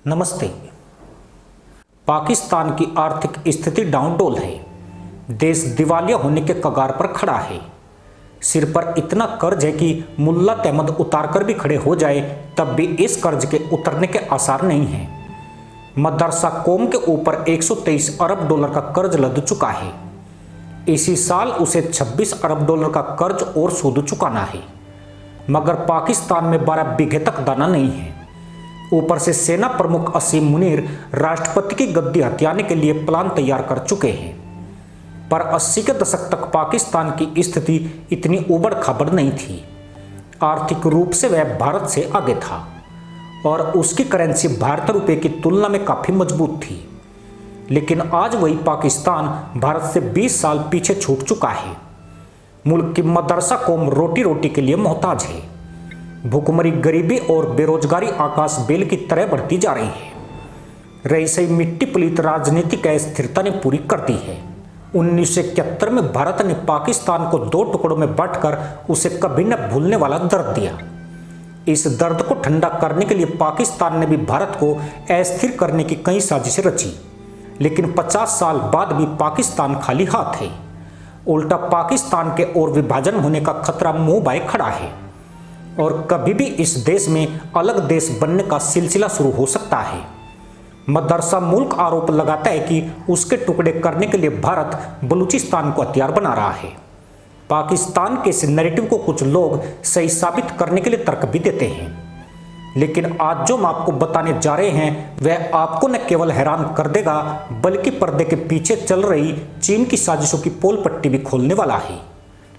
नमस्ते। पाकिस्तान की आर्थिक स्थिति डाउनडोल है। देश दिवालिया होने के कगार पर खड़ा है। सिर पर इतना कर्ज है कि मुल्ला तहमद उतार कर भी खड़े हो जाए तब भी इस कर्ज के उतरने के आसार नहीं हैं। मदरसा कौम के ऊपर 123 अरब डॉलर का कर्ज लद चुका है। इसी साल उसे 26 अरब डॉलर का कर्ज और सूद चुकाना है, मगर पाकिस्तान में 12 बीघे तक दाना नहीं है। ऊपर से सेना प्रमुख असीम मुनीर राष्ट्रपति की गद्दी हथियाने के लिए प्लान तैयार कर चुके हैं। पर 80 के दशक तक पाकिस्तान की स्थिति इतनी उबड़ खाबड़ नहीं थी। आर्थिक रूप से वह भारत से आगे था और उसकी करेंसी भारतीय रुपये की तुलना में काफ़ी मजबूत थी। लेकिन आज वही पाकिस्तान भारत से 20 साल पीछे छूट चुका है। मुल्क की मदरसा कौम रोटी रोटी के लिए मोहताज है। भूखमरी, गरीबी और बेरोजगारी आकाश बेल की तरह बढ़ती जा रही है। रही सही मिट्टी पलीत राजनीतिक अस्थिरता ने पूरी कर दी है। 1971 में भारत ने पाकिस्तान को 2 टुकड़ों में बांटकर उसे कभी न भूलने वाला दर्द दिया। इस दर्द को ठंडा करने के लिए पाकिस्तान ने भी भारत को अस्थिर करने की कई साजिशें रची, लेकिन 50 साल बाद भी पाकिस्तान खाली हाथ है। उल्टा पाकिस्तान के और विभाजन होने का खतरा मुंह बाए खड़ा है और कभी भी इस देश में अलग देश बनने का सिलसिला शुरू हो सकता है। मदरसा मुल्क आरोप लगाता है कि उसके टुकड़े करने के लिए भारत बलूचिस्तान को हथियार बना रहा है। पाकिस्तान के इस नैरेटिव को कुछ लोग सही साबित करने के लिए तर्क भी देते हैं, लेकिन आज जो हम आपको बताने जा रहे हैं वह आपको न केवल हैरान कर देगा बल्कि पर्दे के पीछे चल रही चीन की साजिशों की पोल पट्टी भी खोलने वाला है।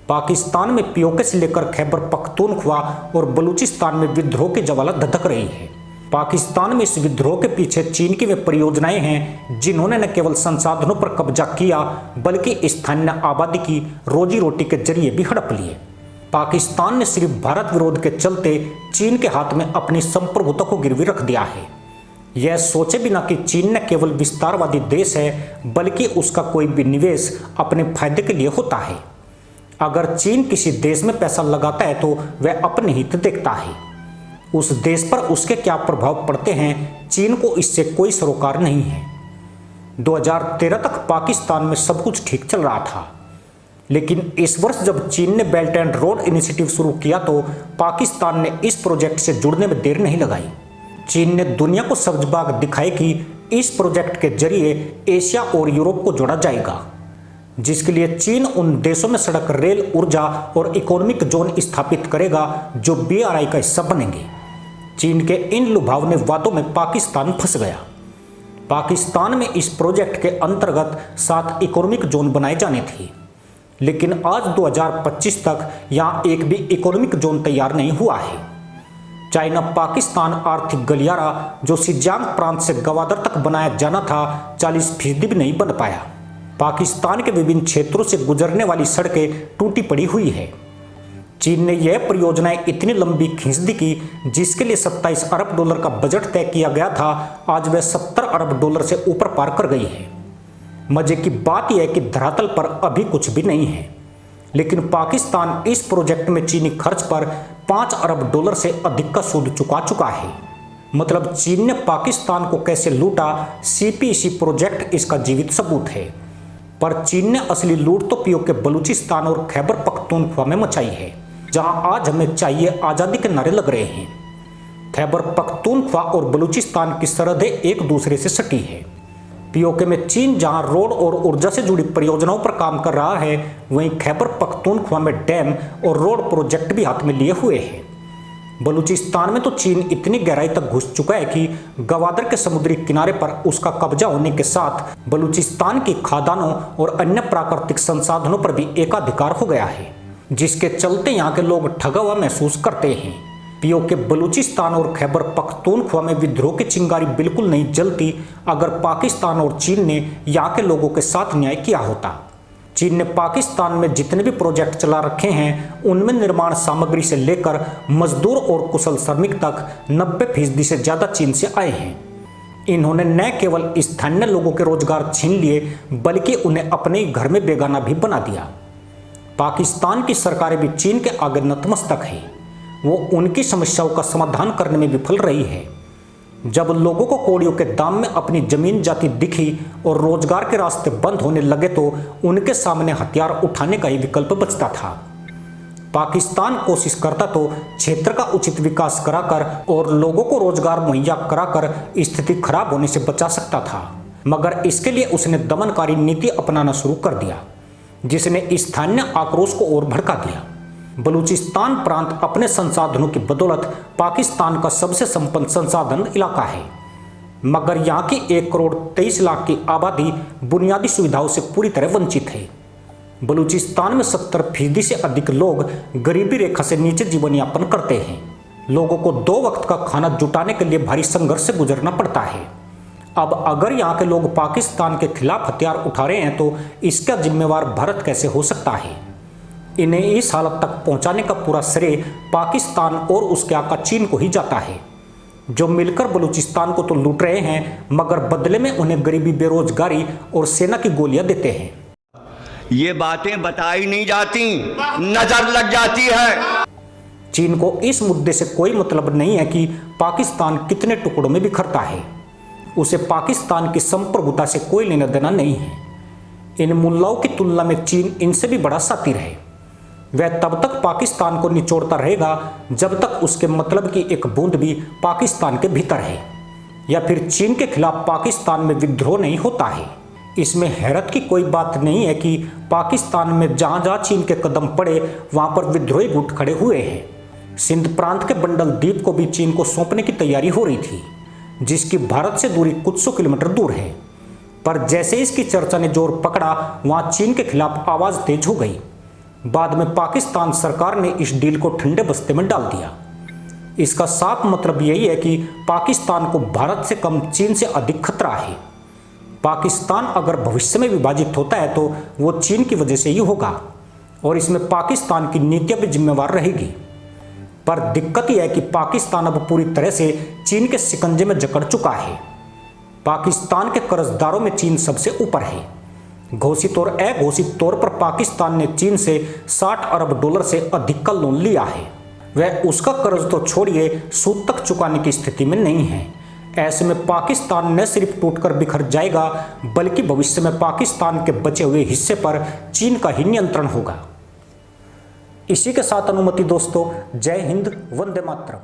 पाकिस्तान में पीओके से लेकर खैबर पख्तूनख्वा और बलूचिस्तान में विद्रोह की ज्वाला धधक रही है। पाकिस्तान में इस विद्रोह के पीछे चीन की वे परियोजनाएं हैं जिन्होंने न केवल संसाधनों पर कब्जा किया बल्कि स्थानीय आबादी की रोजी रोटी के जरिए भी हड़प लिए। पाकिस्तान ने सिर्फ भारत विरोध के चलते चीन के हाथ में अपनी संप्रभुता को गिरवी रख दिया है, यह सोचे बिना कि चीन न केवल विस्तारवादी देश है बल्कि उसका कोई भी निवेश अपने फायदे के लिए होता है। अगर चीन किसी देश में पैसा लगाता है तो वह अपने हित देखता है। उस देश पर उसके क्या प्रभाव पड़ते हैं, चीन को इससे कोई सरोकार नहीं है। 2013 तक पाकिस्तान में सब कुछ ठीक चल रहा था, लेकिन इस वर्ष जब चीन ने बेल्ट एंड रोड इनिशिएटिव शुरू किया तो पाकिस्तान ने इस प्रोजेक्ट से जुड़ने में देर नहीं लगाई। चीन ने दुनिया को सब्ज बाग दिखाई कि इस प्रोजेक्ट के जरिए एशिया और यूरोप को जोड़ा जाएगा, जिसके लिए चीन उन देशों में सड़क, रेल, ऊर्जा और इकोनॉमिक जोन स्थापित करेगा जो BRI का हिस्सा बनेंगे। चीन के इन लुभावने वादों में पाकिस्तान फंस गया। पाकिस्तान में इस प्रोजेक्ट के अंतर्गत 7 इकोनॉमिक जोन बनाए जाने थे, लेकिन आज 2025 तक यहाँ एक भी इकोनॉमिक जोन तैयार नहीं हुआ है। चाइना पाकिस्तान आर्थिक गलियारा जो सिंजांग प्रांत से गवादर तक बनाया जाना था 40% भी नहीं बन पाया। पाकिस्तान के विभिन्न क्षेत्रों से गुजरने वाली सड़कें टूटी पड़ी हुई है। चीन ने यह परियोजनाएं इतनी लंबी खींच दी कि जिसके लिए 27 अरब डॉलर का बजट तय किया गया था, आज वह 70 अरब डॉलर से ऊपर पार कर गई है। मजे की बात यह है कि धरातल पर अभी कुछ भी नहीं है, लेकिन पाकिस्तान इस प्रोजेक्ट में चीनी खर्च पर 5 अरब डॉलर से अधिक का सूद चुका चुका है। मतलब चीन ने पाकिस्तान को कैसे लूटा, CPEC प्रोजेक्ट इसका जीवित सबूत है। पर चीन ने असली लूट तो पीओके बलूचिस्तान और खैबर पख्तूनख्वा में मचाई है, जहां आज हमें चाहिए आज़ादी के नारे लग रहे हैं। खैबर पख्तूनख्वा और बलूचिस्तान की सरहदें एक दूसरे से सटी है। पीओके में चीन जहां रोड और ऊर्जा से जुड़ी परियोजनाओं पर काम कर रहा है, वहीं खैबर पख्तूनख्वा में डैम और रोड प्रोजेक्ट भी हाथ में लिए हुए हैं। बलूचिस्तान में तो चीन इतनी गहराई तक घुस चुका है कि गवादर के समुद्री किनारे पर उसका कब्जा होने के साथ बलूचिस्तान की खादानों और अन्य प्राकृतिक संसाधनों पर भी एकाधिकार हो गया है, जिसके चलते यहाँ के लोग ठगा हुआ महसूस करते हैं। पीओके बलूचिस्तान और खैबर पख्तूनख्वा में विद्रोह की चिंगारी बिल्कुल नहीं जलती अगर पाकिस्तान और चीन ने यहाँ के लोगों के साथ न्याय किया होता। चीन ने पाकिस्तान में जितने भी प्रोजेक्ट चला रखे हैं उनमें निर्माण सामग्री से लेकर मजदूर और कुशल श्रमिक तक 90% से ज़्यादा चीन से आए हैं। इन्होंने न केवल स्थानीय लोगों के रोजगार छीन लिए बल्कि उन्हें अपने ही घर में बेगाना भी बना दिया। पाकिस्तान की सरकारें भी चीन के आगे नतमस्तक है। वो उनकी समस्याओं का समाधान करने में विफल रही है। जब लोगों को कौड़ियों के दाम में अपनी जमीन जाती दिखी और रोजगार के रास्ते बंद होने लगे तो उनके सामने हथियार उठाने का ही विकल्प बचता था। पाकिस्तान कोशिश करता तो क्षेत्र का उचित विकास कराकर और लोगों को रोजगार मुहैया कराकर स्थिति खराब होने से बचा सकता था, मगर इसके लिए उसने दमनकारी नीति अपनाना शुरू कर दिया, जिसने स्थानीय आक्रोश को और भड़का दिया। बलूचिस्तान प्रांत अपने संसाधनों की बदौलत पाकिस्तान का सबसे संपन्न संसाधन इलाका है, मगर यहाँ की 1,23,00,000 की आबादी बुनियादी सुविधाओं से पूरी तरह वंचित है। बलूचिस्तान में 70% से अधिक लोग गरीबी रेखा से नीचे जीवन यापन करते हैं। लोगों को 2 वक्त का खाना जुटाने के लिए भारी संघर्ष से गुजरना पड़ता है। अब अगर यहाँ के लोग पाकिस्तान के खिलाफ हथियार उठा रहे हैं तो इसका जिम्मेवार भारत कैसे हो सकता है। इन्हें इस हालत तक पहुंचाने का पूरा श्रेय पाकिस्तान और उसके आका चीन को ही जाता है, जो मिलकर बलूचिस्तान को तो लूट रहे हैं मगर बदले में उन्हें गरीबी, बेरोजगारी और सेना की गोलियां देते हैं। ये बातें बताई नहीं जाती, नजर लग जाती है। चीन को इस मुद्दे से कोई मतलब नहीं है कि पाकिस्तान कितने टुकड़ों में बिखरता है। उसे पाकिस्तान की संप्रभुता से कोई लेना देना नहीं है। इन मुल्लाओं की तुलना में चीन इनसे भी बड़ा सातिर है। वह तब तक पाकिस्तान को निचोड़ता रहेगा जब तक उसके मतलब की एक बूंद भी पाकिस्तान के भीतर है, या फिर चीन के खिलाफ पाकिस्तान में विद्रोह नहीं होता है। इसमें हैरत की कोई बात नहीं है कि पाकिस्तान में जहाँ जहाँ चीन के कदम पड़े वहाँ पर विद्रोही गुट खड़े हुए हैं। सिंध प्रांत के बंडल द्वीप को भी चीन को सौंपने की तैयारी हो रही थी, जिसकी भारत से दूरी कुछ 100 किलोमीटर दूर है। पर जैसे इसकी चर्चा ने जोर पकड़ा वहाँ चीन के खिलाफ आवाज़ तेज हो गई। बाद में पाकिस्तान सरकार ने इस डील को ठंडे बस्ते में डाल दिया। इसका साफ मतलब यही है कि पाकिस्तान को भारत से कम चीन से अधिक खतरा है। पाकिस्तान अगर भविष्य में विभाजित होता है तो वो चीन की वजह से ही होगा और इसमें पाकिस्तान की नीतियां भी जिम्मेवार रहेगी। पर दिक्कत यह है कि पाकिस्तान अब पूरी तरह से चीन के शिकंजे में जकड़ चुका है। पाकिस्तान के कर्जदारों में चीन सबसे ऊपर है। घोषित और अघोषित तौर पर पाकिस्तान ने चीन से 60 अरब डॉलर से अधिक का लोन लिया है। वह उसका कर्ज तो छोड़िए, सूद तक चुकाने की स्थिति में नहीं है। ऐसे में पाकिस्तान न सिर्फ टूटकर बिखर जाएगा बल्कि भविष्य में पाकिस्तान के बचे हुए हिस्से पर चीन का ही नियंत्रण होगा। इसी के साथ अनुमति दोस्तों, जय हिंद, वंदे मातरम।